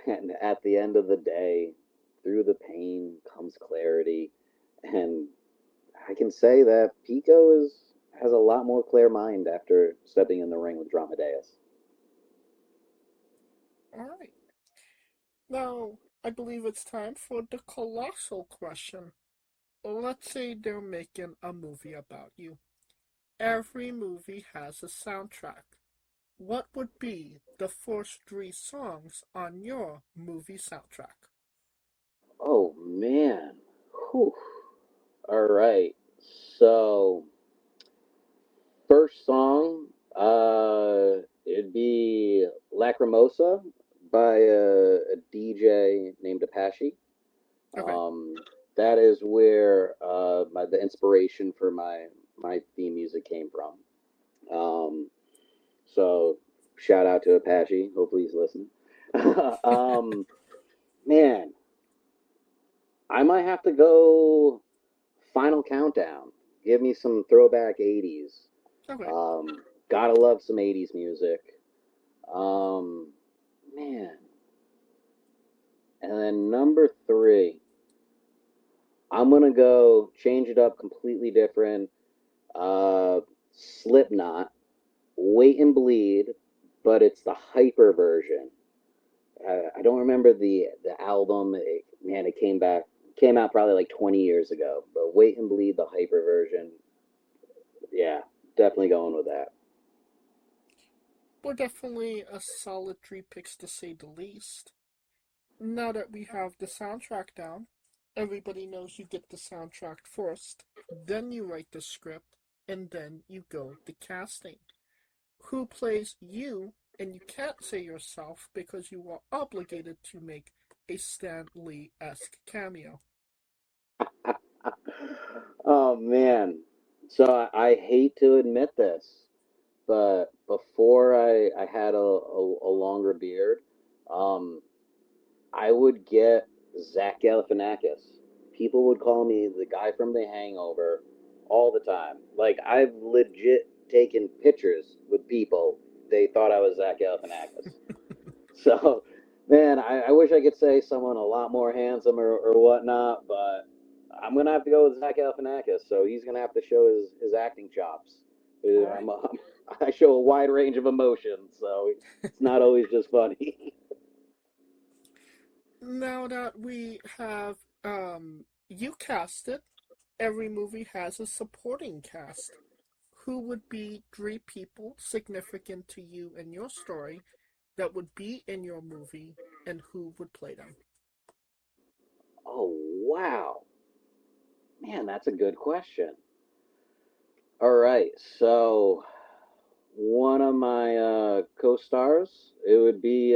and at the end of the day, through the pain comes clarity, and I can say that Pico has a lot more clear mind after stepping in the ring with Dramadeus. Alright. Now, I believe it's time for the colossal question. Let's say they're making a movie about you. Every movie has a soundtrack. What would be the first three songs on your movie soundtrack? Oh man, whew. All right. So first song, it'd be Lacrimosa by a DJ named Apache. Okay. That is where the inspiration for my theme music came from. So shout out to Apache. Hopefully he's listening. Man, I might have to go Final Countdown. Give me some throwback 80s. Okay. Gotta love some 80s music. Man. And then number 3, I'm gonna go change it up completely different. Slipknot, Wait and Bleed, but it's the hyper version. I don't remember the album. It came out probably like 20 years ago. But Wait and Bleed, the hyper version. Yeah, definitely going with that. We're definitely a solid 3 picks to say the least. Now that we have the soundtrack down, everybody knows you get the soundtrack first, then you write the script, and then you go the casting. Who plays you, and you can't say yourself because you are obligated to make a Stan Lee-esque cameo. Oh man. So I hate to admit this, but before I had a longer beard, um, I would get Zach Galifianakis. People would call me the guy from The Hangover all the time. Like I've legit taken pictures with people. They thought I was Zach Galifianakis. So, man, I wish I could say someone a lot more handsome or whatnot, but I'm gonna have to go with Zach Galifianakis. So he's gonna have to show his acting chops. Right. I show a wide range of emotions, so it's not always just funny. Now that we have you cast it, every movie has a supporting cast. Who would be 3 people significant to you and your story that would be in your movie, and who would play them? Oh wow, man, that's a good question. All right, so one of my co-stars, it would be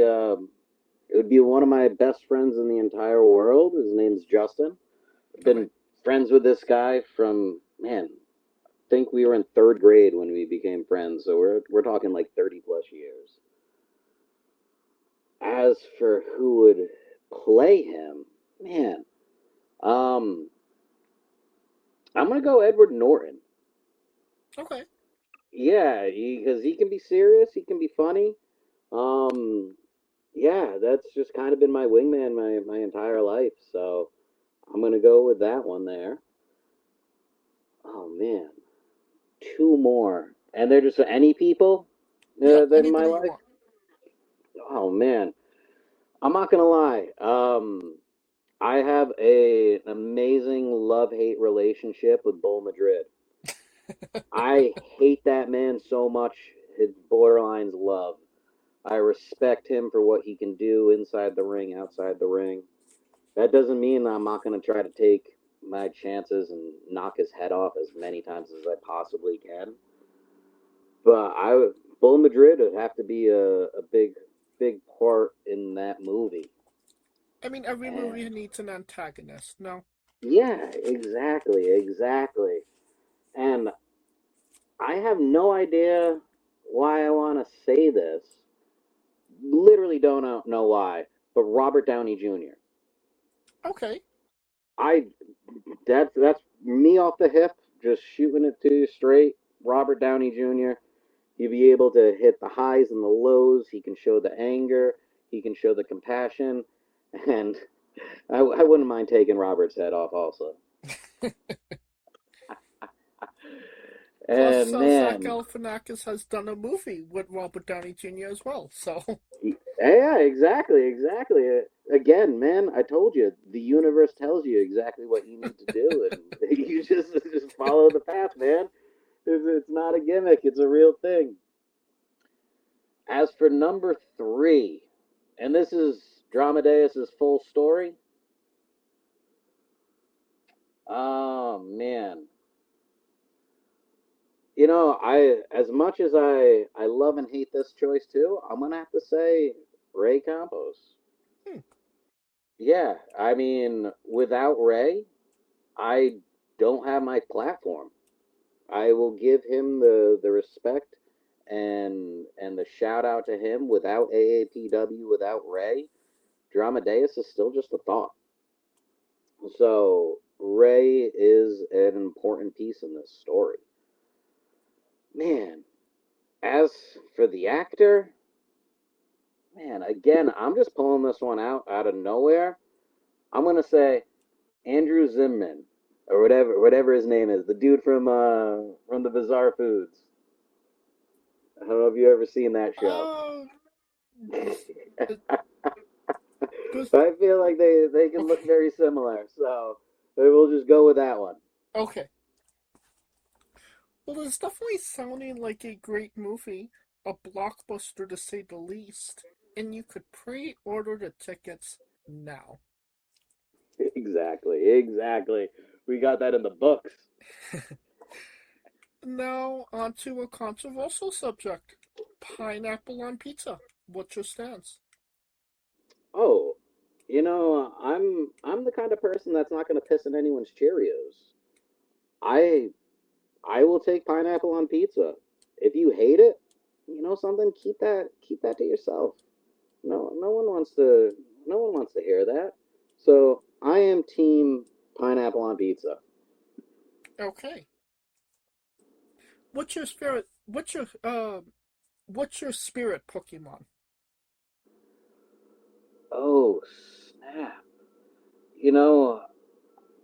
one of my best friends in the entire world. His name's Justin. I've Okay. been friends with this guy from, man, I think we were in 3rd grade when we became friends, so we're talking like 30 plus years. As for who would play him, man, um, I'm gonna go Edward Norton. Okay. Yeah, because he can be serious, he can be funny. Um, yeah, that's just kind of been my wingman my entire life. So I'm gonna go with that one there. Oh man, 2 more, and they're just any people Yeah, that in my anybody you life. want. Oh man, I'm not gonna lie. I have an amazing love-hate relationship with Bull Madrid. I hate that man so much. It borderlines love. I respect him for what he can do inside the ring, outside the ring. That doesn't mean that I'm not going to try to take my chances and knock his head off as many times as I possibly can. But Bull Madrid would have to be a big part in that movie. I mean, every And movie needs an antagonist, no? yeah, exactly. And I have no idea why I want to say this. Literally don't know why. But Robert Downey Jr. Okay. I that's me off the hip, just shooting it to you straight. Robert Downey Jr. He'll be able to hit the highs and the lows. He can show the anger. He can show the compassion, and I wouldn't mind taking Robert's head off also. Plus, And Zach man, Galifianakis has done a movie with Robert Downey Jr. as well, so... yeah, exactly. Again, man, I told you the universe tells you exactly what you need to do, and you just follow the path, man. It's not a gimmick; it's a real thing. As for number 3, and this is Dramadeus' full story. Oh man, as much as I love and hate this choice too, I'm gonna have to say Ray Campos. Yeah, I mean, without Ray, I don't have my platform. I will give him the respect and the shout out to him. Without AAPW, without Ray, Dramadaus is still just a thought. So Ray is an important piece in this story. Man, as for the actor, man, again, I'm just pulling this one out of nowhere. I'm gonna say Andrew Zimmern or whatever his name is, the dude from the Bizarre Foods. I don't know if you ever seen that show. I feel like they can look very similar, so we'll just go with that one. Okay. Well, it's definitely sounding like a great movie, a blockbuster to say the least, and you could pre-order the tickets now. Exactly. We got that in the books. Now, on to a controversial subject. Pineapple on pizza. What's your stance? Oh, I'm the kind of person that's not going to piss in anyone's Cheerios. I will take pineapple on pizza. If you hate it, something, keep that to yourself. No one wants to hear that. So I am team pineapple on pizza. Okay. What's your spirit? What's your spirit Pokemon? Oh, snap.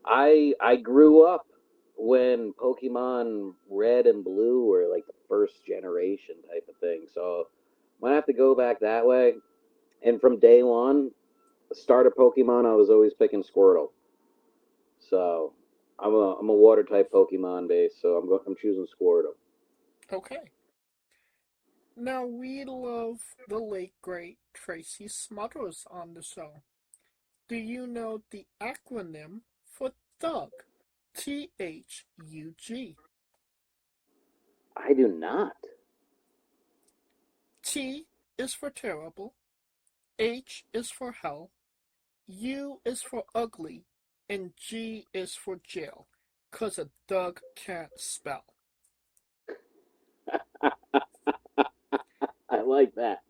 I grew up when Pokemon Red and Blue were like the first generation type of thing. So I'm gonna have to go back that way. And from day one, starter Pokemon, I was always picking Squirtle. So I'm a water type Pokemon base, so I'm choosing Squirtle. Okay. Now we love the late great Tracy Smothers on the show. Do you know the acronym for Thug? THUG. I do not. T is for terrible, H is for hell, U is for ugly, and G is for jail, 'cause a Doug can't spell. I like that.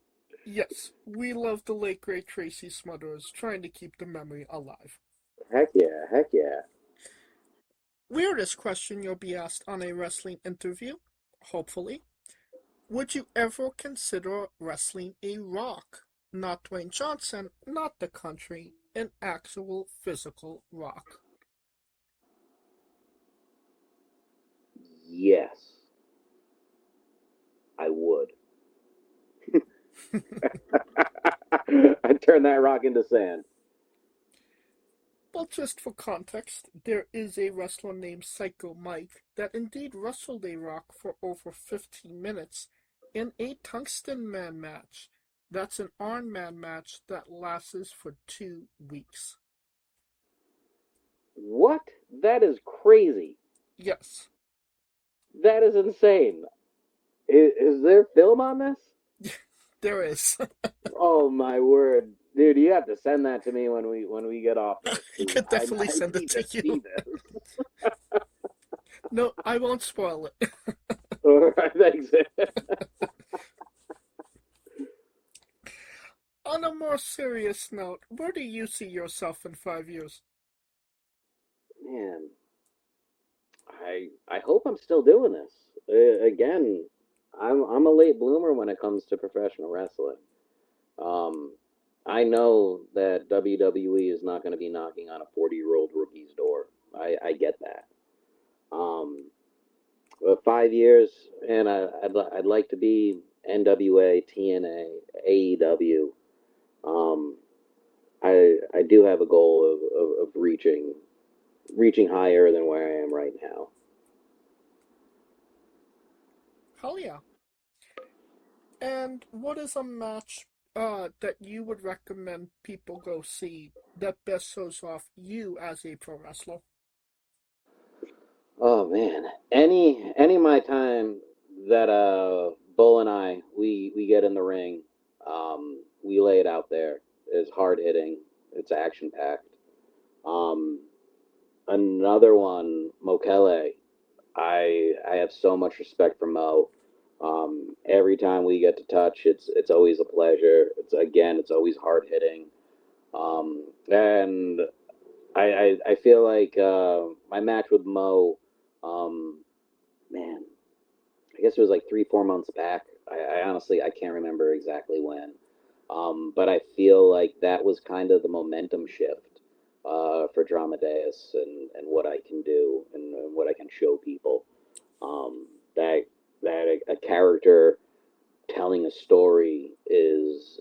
Yes, we love the late great Tracy Smothers, trying to keep the memory alive. Heck yeah. Weirdest question you'll be asked on a wrestling interview, hopefully. Would you ever consider wrestling a Rock? Not Dwayne Johnson, not the country, an actual physical Rock. Yes. I would. I'd turn that rock into sand. Well, just for context, there is a wrestler named Psycho Mike that indeed wrestled a Rock for over 15 minutes in a Tungsten Man match. That's an Iron Man match that lasts for 2 weeks. What? That is crazy. Yes. That is insane. Is there film on this? There is. Oh my word, dude! You have to send that to me when we get off. You could definitely send it to you. No, I won't spoil it. All right, thanks. On a more serious note, where do you see yourself in 5 years? Man, I hope I'm still doing this. Again, I'm a late bloomer when it comes to professional wrestling. I know that WWE is not going to be knocking on a 40-year-old rookie's door. I get that. But 5 years, and I'd like to be NWA, TNA, AEW. I do have a goal of reaching higher than where I am right now. Hell yeah. And what is a match that you would recommend people go see that best shows off you as a pro wrestler? Oh man, any of my time that Bull and I we get in the ring, we lay it out there. It's hard hitting. It's action packed. Um, Another one, Mokele. I have so much respect for Mo. Every time we get to touch, it's always a pleasure. It's always hard hitting. And I feel like my match with Mo, um, man, I guess it was like 3 4 months back. I honestly I can't remember exactly when, but I feel like that was kind of the momentum shift for Dramadaus and what I can do and what I can show people. That a character telling a story is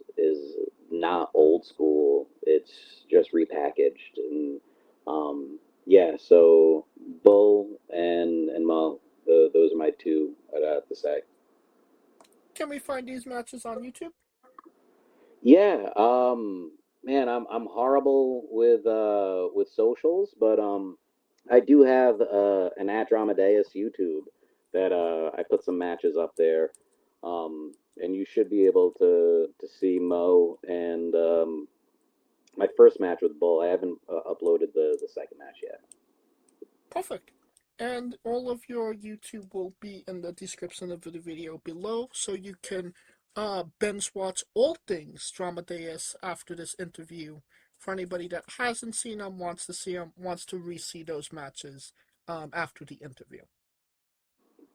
not old school. It's just repackaged and yeah. So Bull and Mo, those are my two. I'd have to say. Can we find these matches on YouTube? Yeah. Man, I'm horrible with socials, but I do have an at Dramadeus YouTube that I put some matches up there, and you should be able to see Mo and my first match with Bull. I haven't uploaded the second match yet. Perfect. And all of your YouTube will be in the description of the video below, so you can binge watch all things Dramadeus after this interview. For anybody that hasn't seen them, wants to see them, wants to re-see those matches after the interview.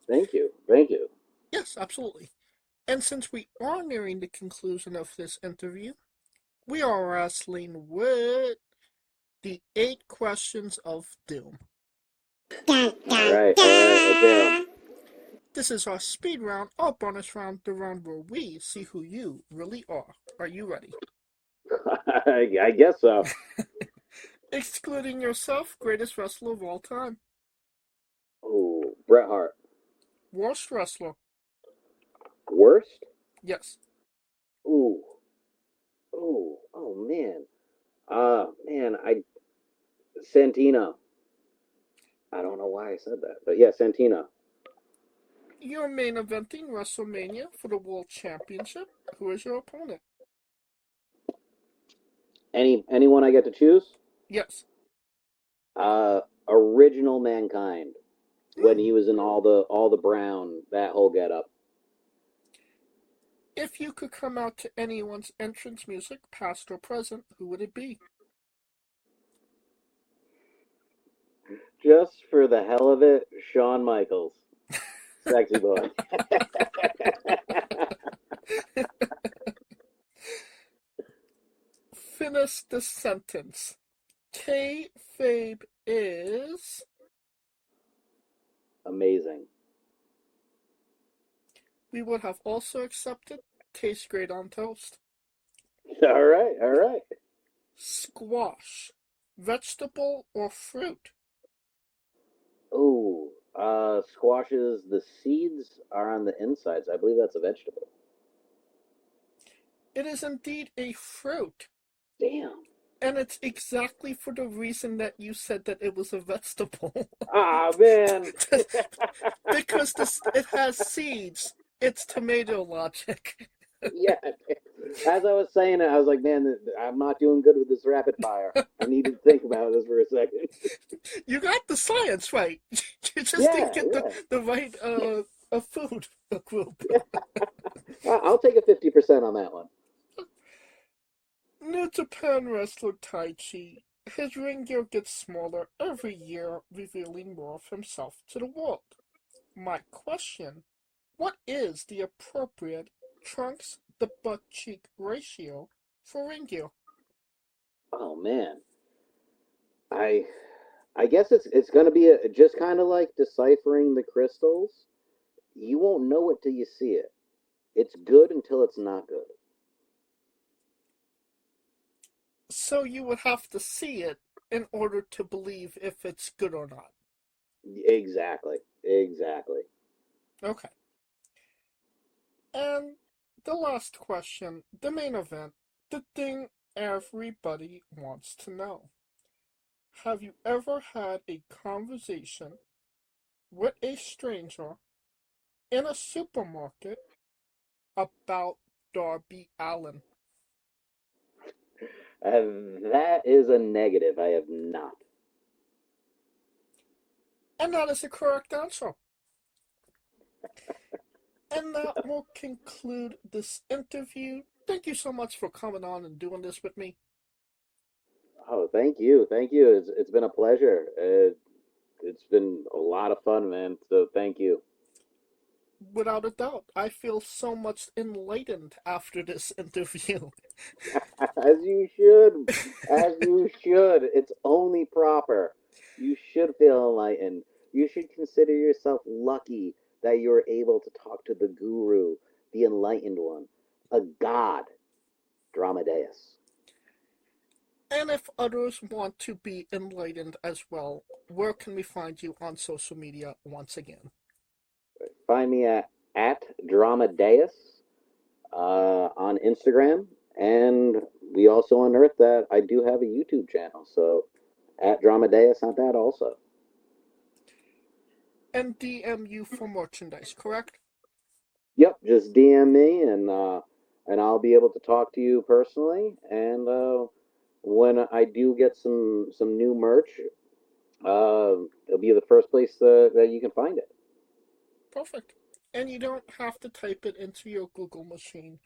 Thank you. Thank you. Yes, absolutely. And since we are nearing the conclusion of this interview, we are wrestling with the 8 questions of doom. All right. Okay. This is our speed round, our bonus round, the round where we see who you really are. Are you ready? I guess so. Excluding yourself, greatest wrestler of all time. Ooh, Bret Hart. Worst wrestler. Worst? Yes. Ooh. Ooh. Oh man. Man, Santino. I don't know why I said that, but yeah, Santino. You're main eventing WrestleMania for the World Championship. Who is your opponent? Anyone I get to choose? Yes. Original Mankind. When he was in all the brown, that whole getup. If you could come out to anyone's entrance music, past or present, who would it be? Just for the hell of it, Shawn Michaels. Sexy boy. Finish the sentence. Kayfabe is... Amazing. We would have also accepted tastes great on toast. All right. Squash. Vegetable or fruit? Ooh, squashes, the seeds are on the insides. I believe that's a vegetable. It is indeed a fruit. Damn. And it's exactly for the reason that you said that it was a vegetable. Ah, man. Because it has seeds. It's tomato logic. Yeah. As I was saying it, I was like, man, I'm not doing good with this rapid fire. I need to think about this for a second. You got the science right. You just didn't get the right food group. I'll take a 50% on that one. New Japan wrestler Taichi. His ring gear gets smaller every year, revealing more of himself to the world. My question, what is the appropriate trunks to butt cheek ratio for ring gear? Oh man, I guess it's gonna be just kind of like deciphering the crystals. You won't know it till you see it. It's good until it's not good. So you would have to see it in order to believe if it's good or not. Exactly. Okay. And the last question, the main event, the thing everybody wants to know. Have you ever had a conversation with a stranger in a supermarket about Darby Allin? That is a negative. I have not. And that is the correct answer. And that will conclude this interview. Thank you so much for coming on and doing this with me. Oh, thank you. Thank you. It's been a pleasure. It's been a lot of fun, man. So thank you. Without a doubt, I feel so much enlightened after this interview. As you should. As you should. It's only proper. You should feel enlightened. You should consider yourself lucky that you're able to talk to the guru, the Enlightened One, a god, Dramadaus. And if others want to be enlightened as well, where can we find you on social media once again? Find me at Dramadaus on Instagram, and we also unearthed that I do have a YouTube channel, so at Dramadaus on that also. And DM you for merchandise, correct? Yep, just DM me, and I'll be able to talk to you personally. And when I do get some new merch, it'll be the first place that you can find it. Perfect. And you don't have to type it into your Google machine.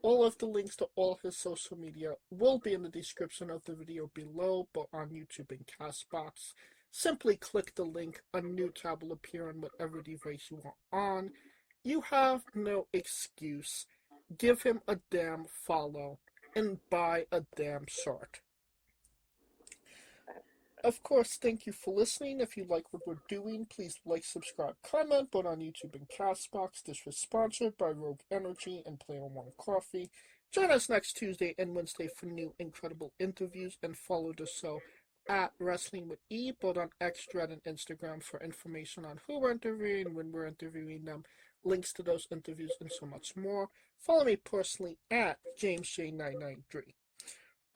All of the links to all his social media will be in the description of the video below, but on YouTube and CastBox. Simply click the link, a new tab will appear on whatever device you are on. You have no excuse. Give him a damn follow and buy a damn shirt. Of course, thank you for listening. If you like what we're doing, please like, subscribe, comment, both on YouTube and CastBox. This was sponsored by Rogue Energy and Play on One Coffee. Join us next Tuesday and Wednesday for new incredible interviews, and follow the show at Wrestling with E, both on X, Thread, and Instagram for information on who we're interviewing, when we're interviewing them, links to those interviews, and so much more. Follow me personally at JamesJ993.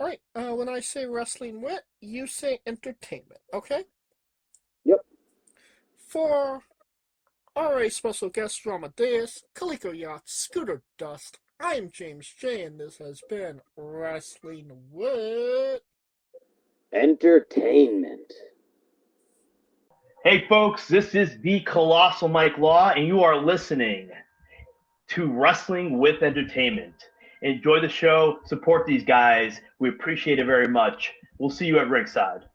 Alright, when I say wrestling wit, you say entertainment, okay? Yep. For our special guest, Dramadaus, Kaliko Yacht, Scooter Dust, I am James J, and this has been Wrestling Wit. Entertainment. Hey folks, this is the Colossal Mike Law, and you are listening to Wrestling with Entertainment. Enjoy the show, support these guys. We appreciate it very much. We'll see you at ringside.